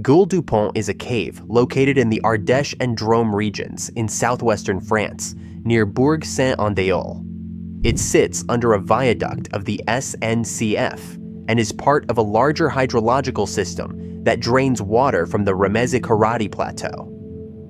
Goul du Pont is a cave located in the Ardèche and Drôme regions in southwestern France, near Bourg-Saint-Andéol. It sits under a viaduct of the SNCF and is part of a larger hydrological system that drains water from the Remeze-Karadi Plateau.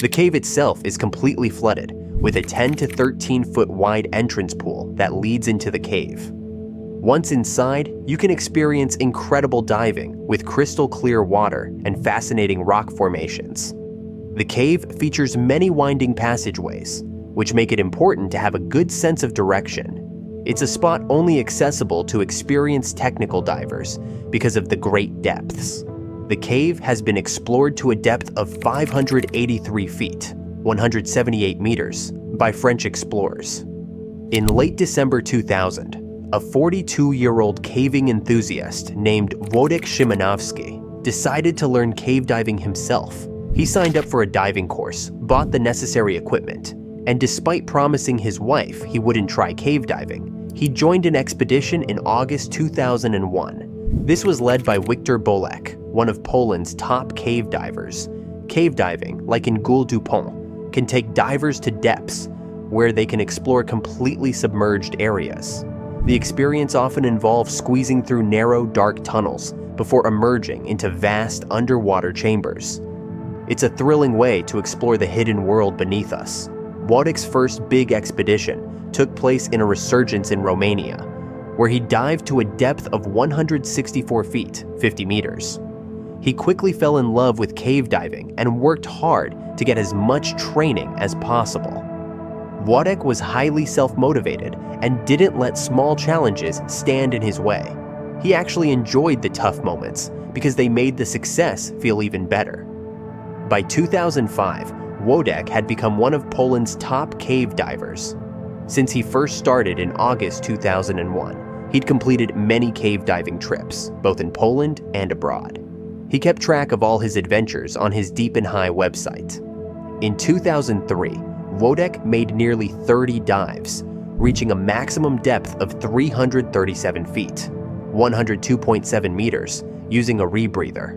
The cave itself is completely flooded, with a 10 to 13 foot wide entrance pool that leads into the cave. Once inside, you can experience incredible diving with crystal clear water and fascinating rock formations. The cave features many winding passageways, which make it important to have a good sense of direction. It's a spot only accessible to experienced technical divers because of the great depths. The cave has been explored to a depth of 583 feet, 178 meters, by French explorers. In late December 2000, a 42-year-old caving enthusiast named Wodek decided to learn cave diving himself. He signed up for a diving course, bought the necessary equipment, and despite promising his wife he wouldn't try cave diving, he joined an expedition in August 2001. This was led by Wiktor Bolek, one of Poland's top cave divers. Cave diving, like in Goul du Pont, can take divers to depths where they can explore completely submerged areas. The experience often involves squeezing through narrow, dark tunnels before emerging into vast underwater chambers. It's a thrilling way to explore the hidden world beneath us. Wodek's first big expedition took place in a resurgence in Romania, where he dived to a depth of 164 feet, 50 meters. He quickly fell in love with cave diving and worked hard to get as much training as possible. Wodek was highly self-motivated and didn't let small challenges stand in his way. He actually enjoyed the tough moments because they made the success feel even better. By 2005, Wodek had become one of Poland's top cave divers. Since he first started in August 2001, he'd completed many cave diving trips, both in Poland and abroad. He kept track of all his adventures on his Deep and High website. In 2003, Wodek made nearly 30 dives, reaching a maximum depth of 337 feet, 102.7 meters, using a rebreather.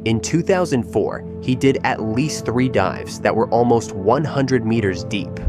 In 2004, he did at least 3 dives that were almost 100 meters deep.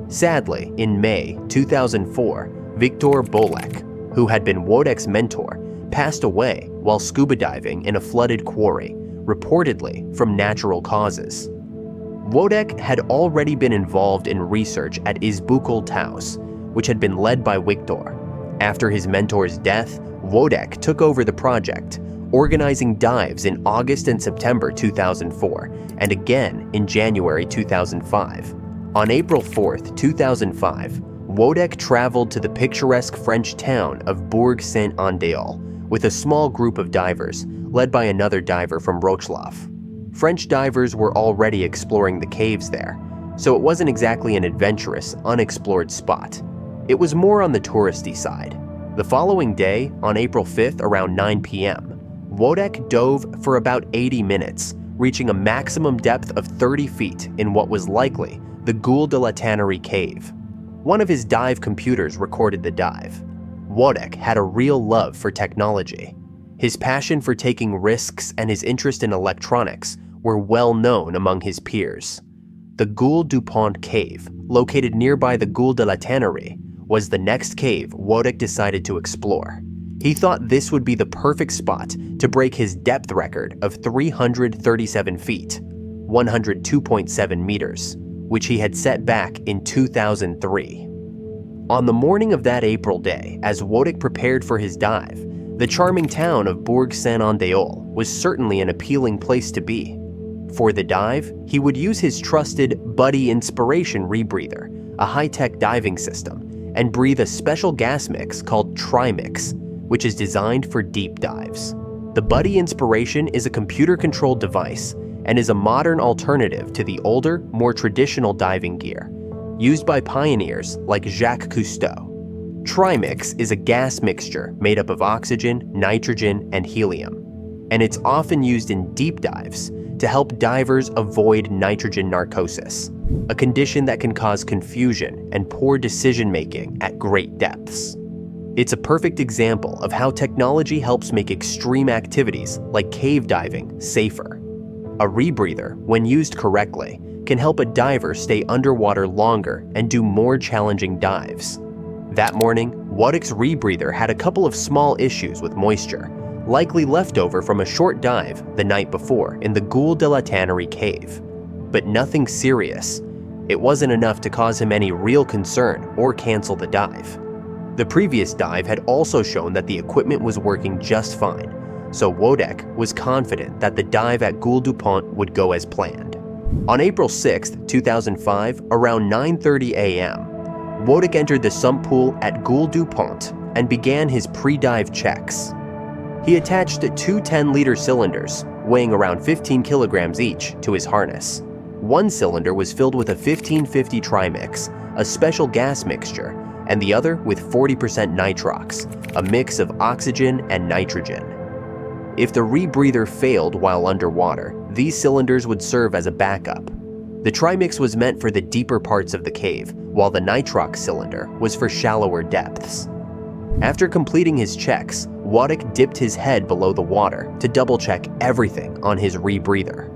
Sadly, in May 2004, Wiktor Bolek, who had been Wodek's mentor, passed away while scuba diving in a flooded quarry, reportedly from natural causes. Wodek had already been involved in research at Izbucul Taos, which had been led by Wiktor. After his mentor's death, Wodek took over the project, organizing dives in August and September 2004, and again in January 2005. On April 4th, 2005, Wodek traveled to the picturesque French town of Bourg-Saint-Andéol with a small group of divers, led by another diver from Wrocław. French divers were already exploring the caves there, so it wasn't exactly an adventurous, unexplored spot. It was more on the touristy side. The following day, on April 5th around 9 p.m., Wodek dove for about 80 minutes, reaching a maximum depth of 30 feet in what was likely the Goul de la Tannerie cave. One of his dive computers recorded the dive. Wodek had a real love for technology. His passion for taking risks and his interest in electronics were well known among his peers. The Goul du Pont cave, located nearby the Goul de la Tannerie, was the next cave Wodek decided to explore. He thought this would be the perfect spot to break his depth record of 337 feet, 102.7 meters, which he had set back in 2003. On the morning of that April day, as Wodek prepared for his dive, the charming town of Bourg-Saint-Andéol was certainly an appealing place to be. For the dive, he would use his trusted Buddy Inspiration rebreather, a high-tech diving system, and breathe a special gas mix called Trimix, which is designed for deep dives. The Buddy Inspiration is a computer-controlled device and is a modern alternative to the older, more traditional diving gear, used by pioneers like Jacques Cousteau. Trimix is a gas mixture made up of oxygen, nitrogen, and helium, and it's often used in deep dives to help divers avoid nitrogen narcosis, a condition that can cause confusion and poor decision-making at great depths. It's a perfect example of how technology helps make extreme activities like cave diving safer. A rebreather, when used correctly, can help a diver stay underwater longer and do more challenging dives. That morning, Wodek's rebreather had a couple of small issues with moisture, likely leftover from a short dive the night before in the Goul de la Tannerie cave. But nothing serious. It wasn't enough to cause him any real concern or cancel the dive. The previous dive had also shown that the equipment was working just fine, so Wodek was confident that the dive at Goul du Pont would go as planned. On April 6, 2005, around 9:30 a.m., Wodek entered the sump pool at Goul du Pont and began his pre-dive checks. He attached two 10-liter cylinders, weighing around 15 kilograms each, to his harness. One cylinder was filled with a 1550 trimix, a special gas mixture, and the other with 40% nitrox, a mix of oxygen and nitrogen. If the rebreather failed while underwater, these cylinders would serve as a backup. The trimix was meant for the deeper parts of the cave, while the nitrox cylinder was for shallower depths. After completing his checks, Wodek dipped his head below the water to double-check everything on his rebreather.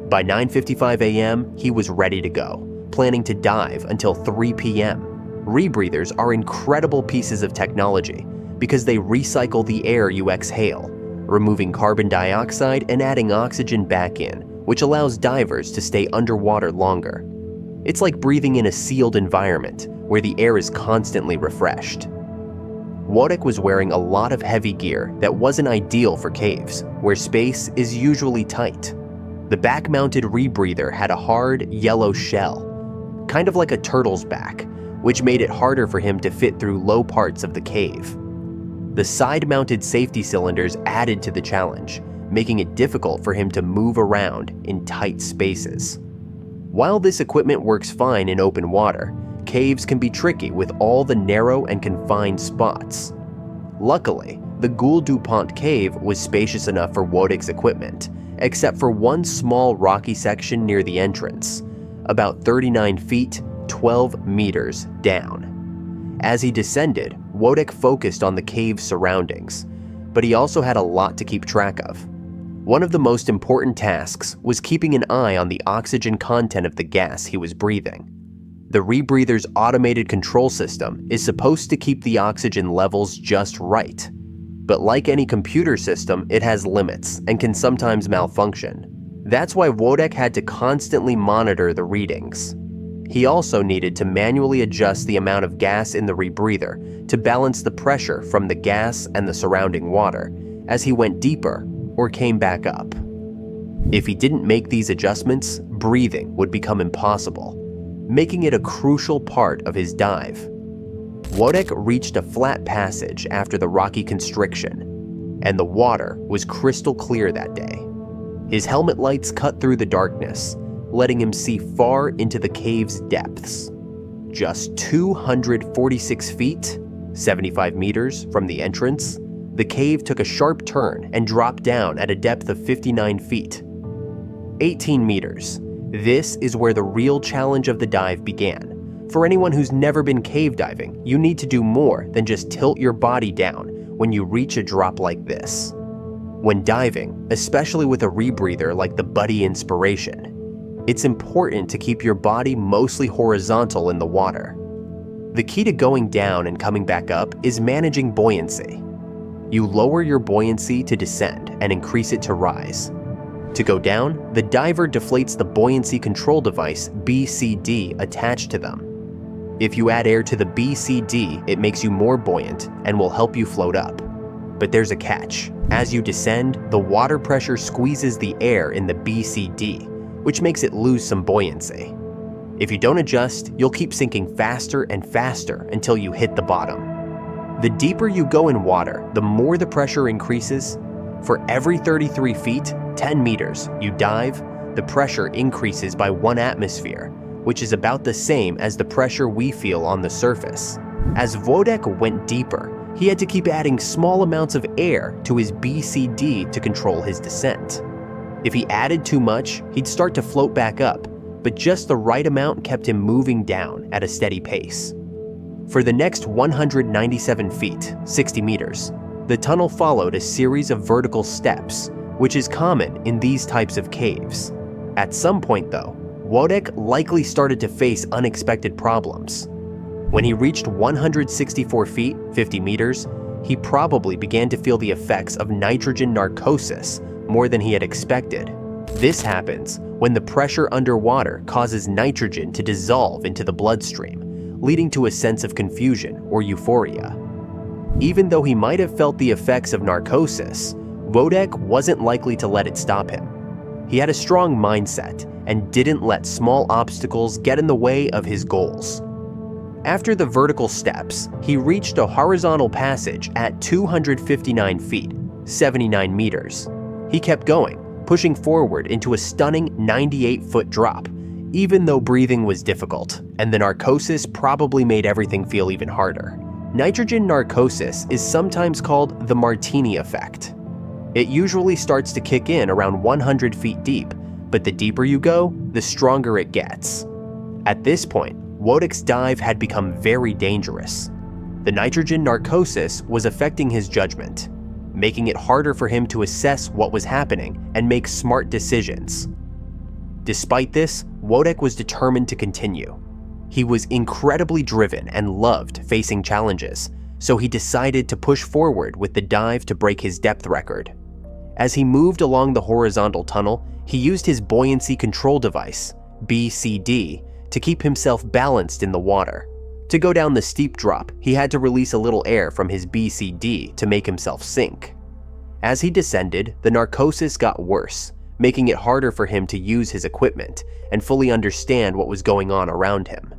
By 9:55 a.m., he was ready to go, planning to dive until 3 p.m. Rebreathers are incredible pieces of technology because they recycle the air you exhale, removing carbon dioxide and adding oxygen back in, which allows divers to stay underwater longer. It's like breathing in a sealed environment where the air is constantly refreshed. Wodek was wearing a lot of heavy gear that wasn't ideal for caves, where space is usually tight. The back-mounted rebreather had a hard, yellow shell, kind of like a turtle's back, which made it harder for him to fit through low parts of the cave. The side-mounted safety cylinders added to the challenge, making it difficult for him to move around in tight spaces. While this equipment works fine in open water, caves can be tricky with all the narrow and confined spots. Luckily, the Goul du Pont cave was spacious enough for Wodek's equipment, except for one small rocky section near the entrance, about 39 feet, 12 meters down. As he descended, Wodek focused on the cave's surroundings, but he also had a lot to keep track of. One of the most important tasks was keeping an eye on the oxygen content of the gas he was breathing. The rebreather's automated control system is supposed to keep the oxygen levels just right. But like any computer system, it has limits and can sometimes malfunction. That's why Wodek had to constantly monitor the readings. He also needed to manually adjust the amount of gas in the rebreather to balance the pressure from the gas and the surrounding water as he went deeper or came back up. If he didn't make these adjustments, breathing would become impossible, making it a crucial part of his dive. Wodek reached a flat passage after the rocky constriction, and the water was crystal clear that day. His helmet lights cut through the darkness, letting him see far into the cave's depths. Just 246 feet, 75 meters from the entrance, the cave took a sharp turn and dropped down at a depth of 59 feet. 18 meters. This is where the real challenge of the dive began. For anyone who's never been cave diving, you need to do more than just tilt your body down when you reach a drop like this. When diving, especially with a rebreather like the Buddy Inspiration, it's important to keep your body mostly horizontal in the water. The key to going down and coming back up is managing buoyancy. You lower your buoyancy to descend and increase it to rise. To go down, the diver deflates the buoyancy control device BCD attached to them. If you add air to the BCD, it makes you more buoyant and will help you float up. But there's a catch. As you descend, the water pressure squeezes the air in the BCD, which makes it lose some buoyancy. If you don't adjust, you'll keep sinking faster and faster until you hit the bottom. The deeper you go in water, the more the pressure increases. For every 33 feet, 10 meters, you dive, the pressure increases by 1 atmosphere, which is about the same as the pressure we feel on the surface. As Wodek went deeper, he had to keep adding small amounts of air to his BCD to control his descent. If he added too much, he'd start to float back up, but just the right amount kept him moving down at a steady pace. For the next 197 feet, 60 meters, the tunnel followed a series of vertical steps, which is common in these types of caves. At some point though, Wodek likely started to face unexpected problems. When he reached 164 feet, 50 meters, he probably began to feel the effects of nitrogen narcosis more than he had expected. This happens when the pressure underwater causes nitrogen to dissolve into the bloodstream, leading to a sense of confusion or euphoria. Even though he might have felt the effects of narcosis, Wodek wasn't likely to let it stop him. He had a strong mindset and didn't let small obstacles get in the way of his goals. After the vertical steps, he reached a horizontal passage at 259 feet, 79 meters. He kept going, pushing forward into a stunning 98-foot drop, even though breathing was difficult, and the narcosis probably made everything feel even harder. Nitrogen narcosis is sometimes called the martini effect. It usually starts to kick in around 100 feet deep, but the deeper you go, the stronger it gets. At this point, Wodek's dive had become very dangerous. The nitrogen narcosis was affecting his judgment, making it harder for him to assess what was happening and make smart decisions. Despite this, Wodek was determined to continue. He was incredibly driven and loved facing challenges, so he decided to push forward with the dive to break his depth record. As he moved along the horizontal tunnel, he used his buoyancy control device, BCD, to keep himself balanced in the water. To go down the steep drop, he had to release a little air from his BCD to make himself sink. As he descended, the narcosis got worse, making it harder for him to use his equipment and fully understand what was going on around him.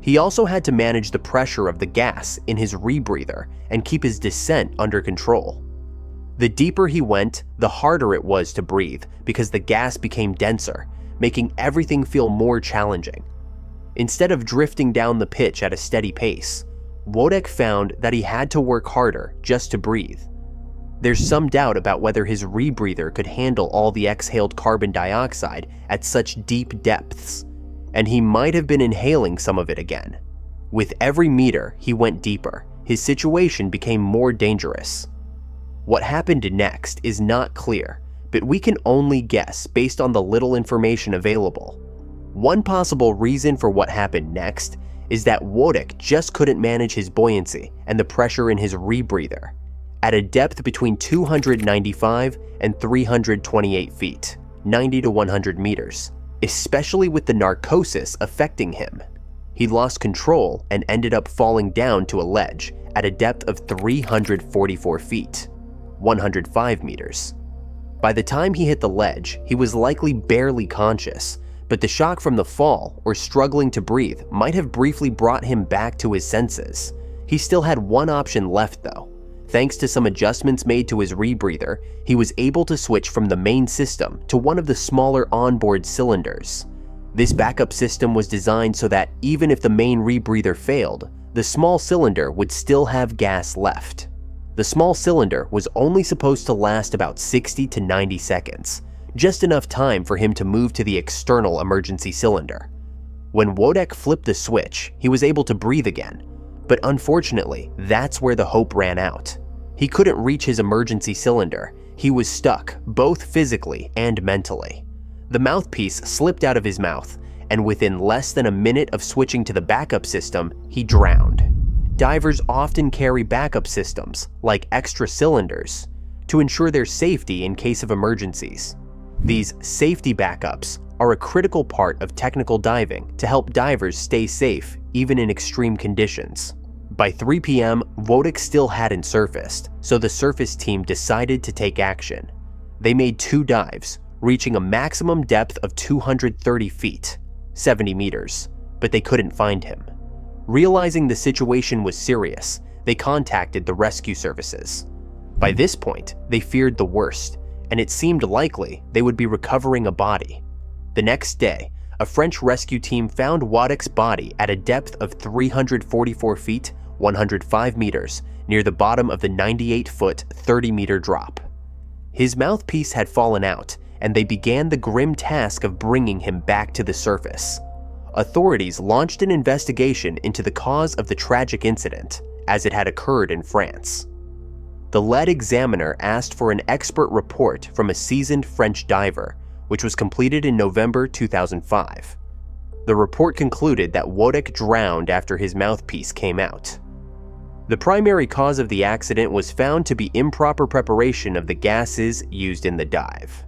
He also had to manage the pressure of the gas in his rebreather and keep his descent under control. The deeper he went, the harder it was to breathe because the gas became denser, making everything feel more challenging. Instead of drifting down the pitch at a steady pace, Wodek found that he had to work harder just to breathe. There's some doubt about whether his rebreather could handle all the exhaled carbon dioxide at such deep depths, and he might have been inhaling some of it again. With every meter he went deeper, his situation became more dangerous. What happened next is not clear, but we can only guess based on the little information available. One possible reason for what happened next is that Wodek just couldn't manage his buoyancy and the pressure in his rebreather at a depth between 295 and 328 feet, 90 to 100 meters, especially with the narcosis affecting him. He lost control and ended up falling down to a ledge at a depth of 344 feet, 105 meters. By the time he hit the ledge, he was likely barely conscious, but the shock from the fall or struggling to breathe might have briefly brought him back to his senses. He still had one option left though. Thanks to some adjustments made to his rebreather, he was able to switch from the main system to one of the smaller onboard cylinders. This backup system was designed so that even if the main rebreather failed, the small cylinder would still have gas left. The small cylinder was only supposed to last about 60 to 90 seconds, just enough time for him to move to the external emergency cylinder. When Wodek flipped the switch, he was able to breathe again, but unfortunately, that's where the hope ran out. He couldn't reach his emergency cylinder. He was stuck, both physically and mentally. The mouthpiece slipped out of his mouth, and within less than a minute of switching to the backup system, he drowned. Divers often carry backup systems, like extra cylinders, to ensure their safety in case of emergencies. These safety backups are a critical part of technical diving to help divers stay safe even in extreme conditions. By 3 p.m., Wodek still hadn't surfaced, so the surface team decided to take action. They made 2 dives, reaching a maximum depth of 230 feet, 70 meters, but they couldn't find him. Realizing the situation was serious, they contacted the rescue services. By this point, they feared the worst, and it seemed likely they would be recovering a body. The next day, a French rescue team found Wodek's body at a depth of 344 feet, 105 meters, near the bottom of the 98-foot, 30-meter drop. His mouthpiece had fallen out, and they began the grim task of bringing him back to the surface. Authorities launched an investigation into the cause of the tragic incident, as it had occurred in France. The lead examiner asked for an expert report from a seasoned French diver, which was completed in November 2005. The report concluded that Wodek drowned after his mouthpiece came out. The primary cause of the accident was found to be improper preparation of the gases used in the dive.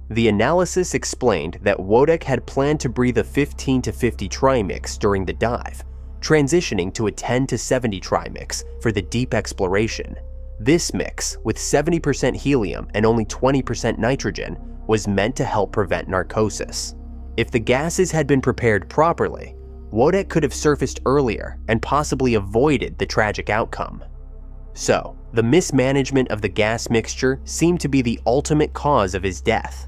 The analysis explained that Wodek had planned to breathe a 15 to 50 trimix during the dive, transitioning to a 10 to 70 trimix for the deep exploration. This mix, with 70% helium and only 20% nitrogen, was meant to help prevent narcosis. If the gases had been prepared properly, Wodek could have surfaced earlier and possibly avoided the tragic outcome. So, the mismanagement of the gas mixture seemed to be the ultimate cause of his death.